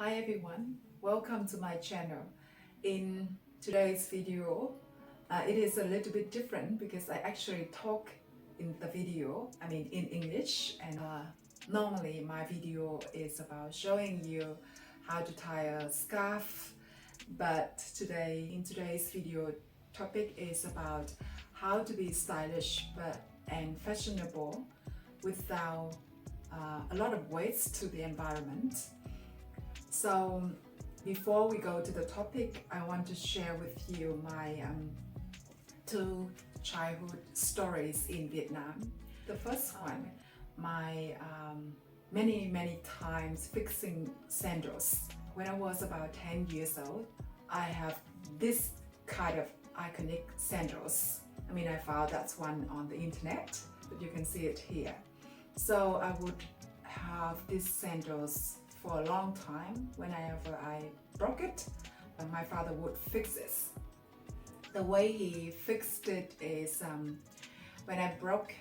Hi everyone, welcome to my channel. In today's video, it is a little bit different because I actually talk in the video, in English, and normally my video is about showing you how to tie a scarf, but in today's video topic is about how to be stylish and fashionable without a lot of waste to the environment. So before we go to the topic, I want to share with you my two childhood stories in Vietnam. The first one, my many times fixing sandals. When I was about 10 years old, I have this kind of iconic sandals. I found that one on the internet, but you can see it here. So I would have these sandals for a long time. Whenever I broke it, my father would fix it. The way he fixed it is when I broke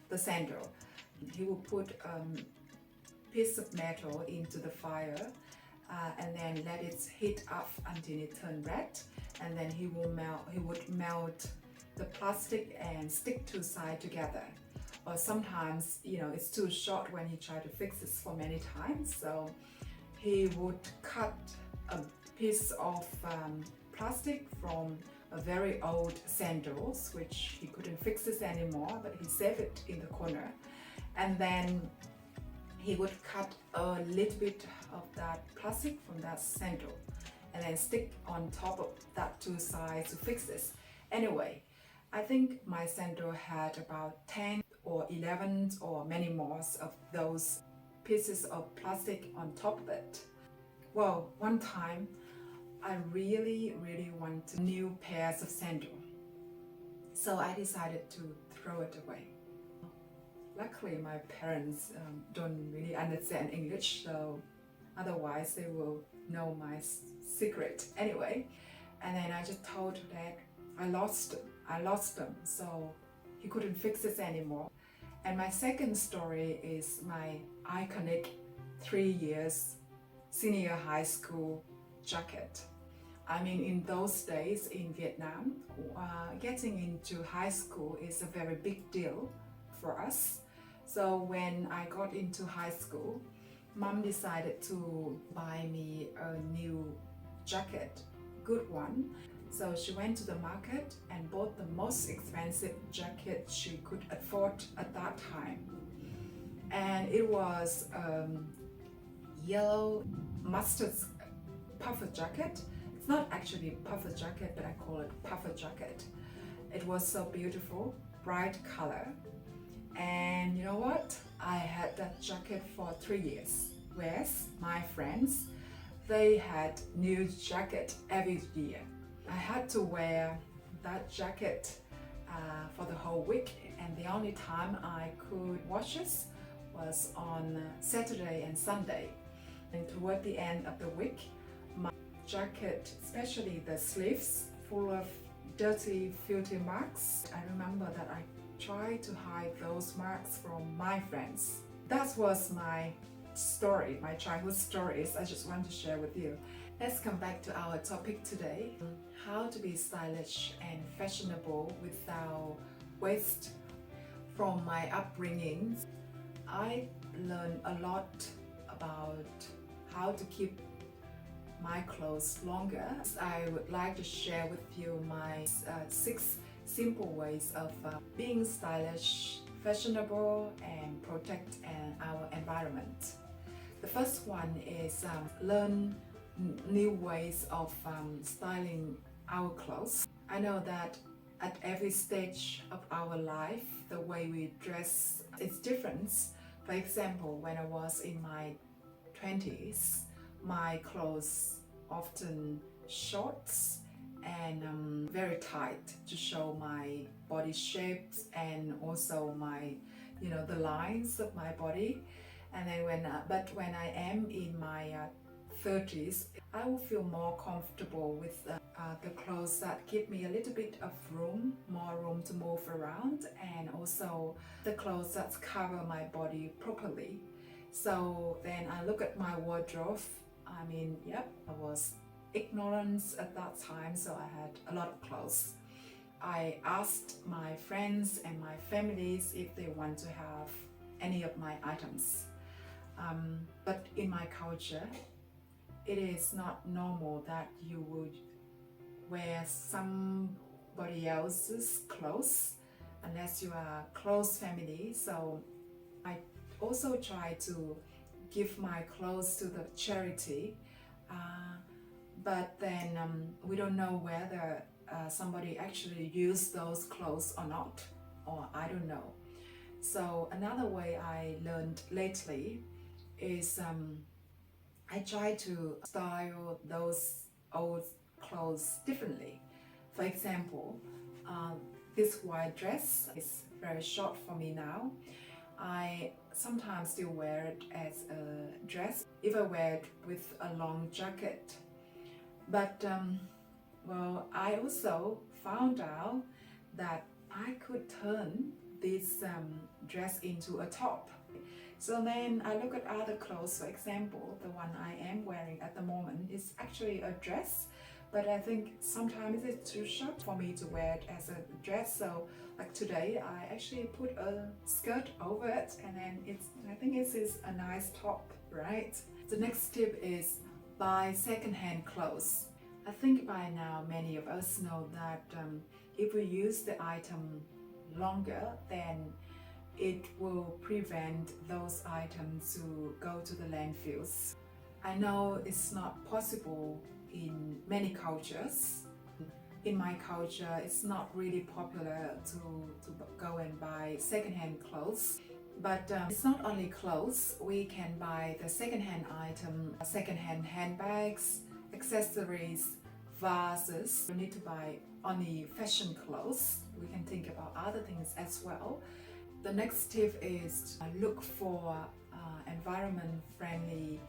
the sandal, he would put a piece of metal into the fire and then let it heat up until it turned red, and then he would melt the plastic and stick two sides together. Or sometimes, it's too short when he tried to fix this for many times, so he would cut a piece of plastic from a very old sandals, which he couldn't fix this anymore, but he saved it in the corner. And then he would cut a little bit of that plastic from that sandal and then stick on top of that two sides to fix this. Anyway, I think my sandal had about 10 or 11 or many more of those pieces of plastic on top of it. Well, one time I really wanted new pairs of sandals, so I decided to throw it away. Luckily my parents don't really understand English, so otherwise they will know my secret anyway. And then I just told Dad I lost them, so he couldn't fix this anymore. And my second story is my iconic 3 years senior high school jacket. In those days in Vietnam, getting into high school is a very big deal for us. So when I got into high school, Mom decided to buy me a new jacket, good one. So she went to the market and bought the most expensive jacket she could afford at that time. And it was yellow mustard puffer jacket. It's not actually puffer jacket, but I call it puffer jacket. It was so beautiful, bright color. And you know what? I had that jacket for 3 years. Whereas my friends, they had new jacket every year. I had to wear that jacket for the whole week, and the only time I could wash it was on Saturday and Sunday. And toward the end of the week, my jacket, especially the sleeves, full of dirty, filthy marks. I remember that I tried to hide those marks from my friends. That was my story, my childhood stories I just want to share with you. Let's come back to our topic today, how to be stylish and fashionable without waste. From my upbringing, I learned a lot about how to keep my clothes longer. I would like to share with you my 6 simple ways of being stylish, fashionable, and protect our environment. The first one is learn new ways of styling our clothes. I know that at every stage of our life, the way we dress is different. For example, when I was in my 20s, my clothes often shorts and very tight to show my body shapes and also my, the lines of my body. And then when I am in my 30s, I will feel more comfortable with the clothes that give me a little bit of more room to move around, and also the clothes that cover my body properly. So then I look at my wardrobe I mean, yep, I was ignorant at that time, so I had a lot of clothes. I asked my friends and my families if they want to have any of my items. But in my culture, it is not normal that you would wear somebody else's clothes unless you are a close family. So I also try to give my clothes to the charity, but then we don't know whether somebody actually used those clothes or not, or I don't know. So another way I learned lately is I try to style those old clothes differently. For example, this white dress is very short for me now. I sometimes still wear it as a dress if I wear it with a long jacket. But well, I also found out that I could turn this dress into a top. So then I look at other clothes. For example, the one I am wearing at the moment is actually a dress, but I think sometimes it's too short for me to wear it as a dress. So like today I actually put a skirt over it, and then I think it is a nice top, right? The next tip is buy second-hand clothes. I think by now many of us know that if we use the item longer, then it will prevent those items to go to the landfills. I know it's not possible in many cultures. In my culture, it's not really popular to go and buy secondhand clothes. But it's not only clothes. We can buy the secondhand item, secondhand handbags, accessories, vases. We need to buy only fashion clothes. We can think about other things as well. The next tip is look for environment-friendly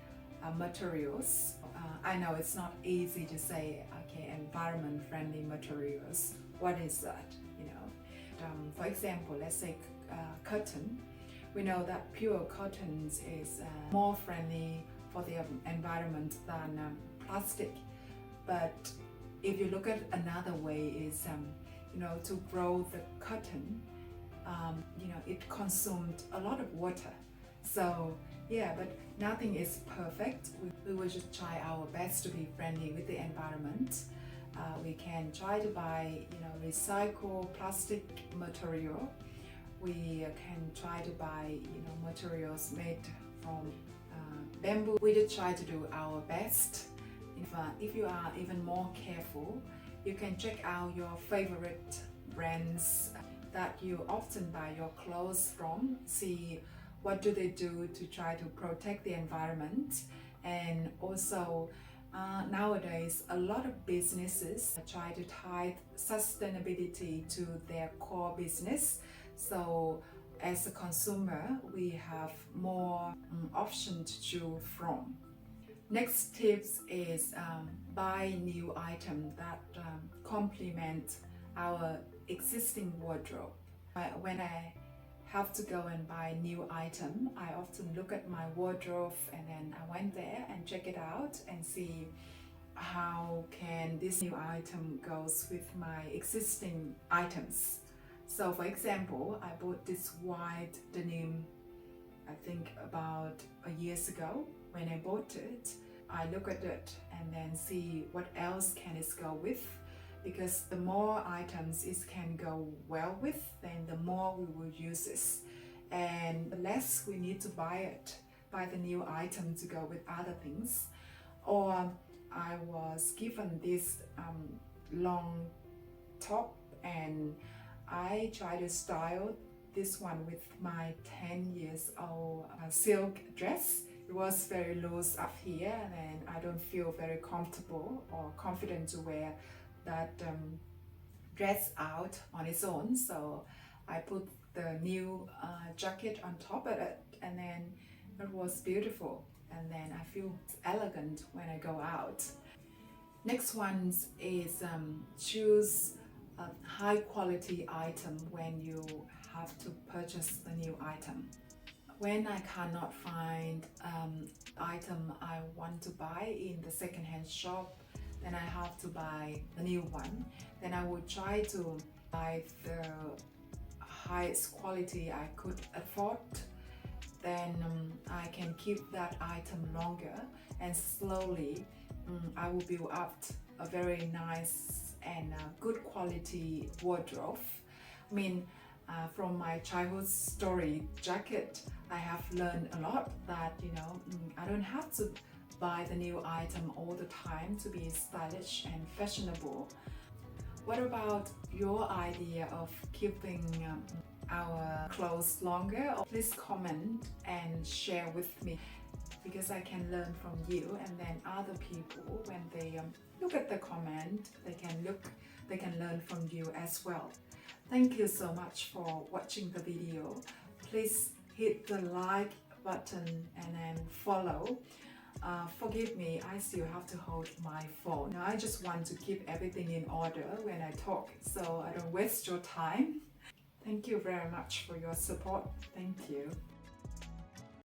materials. I know it's not easy to say, okay, environment-friendly materials. What is that? You know, for example, let's say cotton. We know that pure cotton is more friendly for the environment than plastic. But if you look at another way, is you know, to grow the cotton. You know, it consumed a lot of water. So yeah, but nothing is perfect. We will just try our best to be friendly with the environment. We can try to buy, you know, recycle plastic material. We can try to buy, you know, materials made from bamboo. We just try to do our best. If you are even more careful, you can check out your favorite brands that you often buy your clothes from, see what do they do to try to protect the environment. And also nowadays a lot of businesses try to tie sustainability to their core business. So as a consumer, we have more options to choose from. Next tips is buy new items that complement our existing wardrobe. When I have to go and buy a new item, I often look at my wardrobe, and then I went there and check it out and see how can this new item goes with my existing items. So for example, I bought this white denim, I think about a years ago. When I bought it, I look at it and then see what else can it go with, because the more items it can go well with, then the more we will use this, and the less we need to buy the new item to go with other things. Or I was given this long top, and I try to style this one with my 10 years old silk dress. It was very loose up here, and I don't feel very comfortable or confident to wear that dress out on its own. So I put the new jacket on top of it, and then it was beautiful, and then I feel elegant when I go out. Next one is choose a high quality item when you have to purchase the new item. When I cannot find item I want to buy in the second-hand shop, then I have to buy a new one. Then I would try to buy the highest quality I could afford. Then I can keep that item longer, and slowly I will build up a very nice and good quality wardrobe. I mean, from my childhood story jacket, I have learned a lot that, I don't have to buy the new item all the time to be stylish and fashionable. What about your idea of keeping our clothes longer? Please comment and share with me, because I can learn from you, and then other people, when they look at the comment, they can learn from you as well. Thank you so much for watching the video. Please hit the like button and then follow. Forgive me, I still have to hold my phone. Now, I just want to keep everything in order when I talk, so I don't waste your time. Thank you very much for your support. Thank you.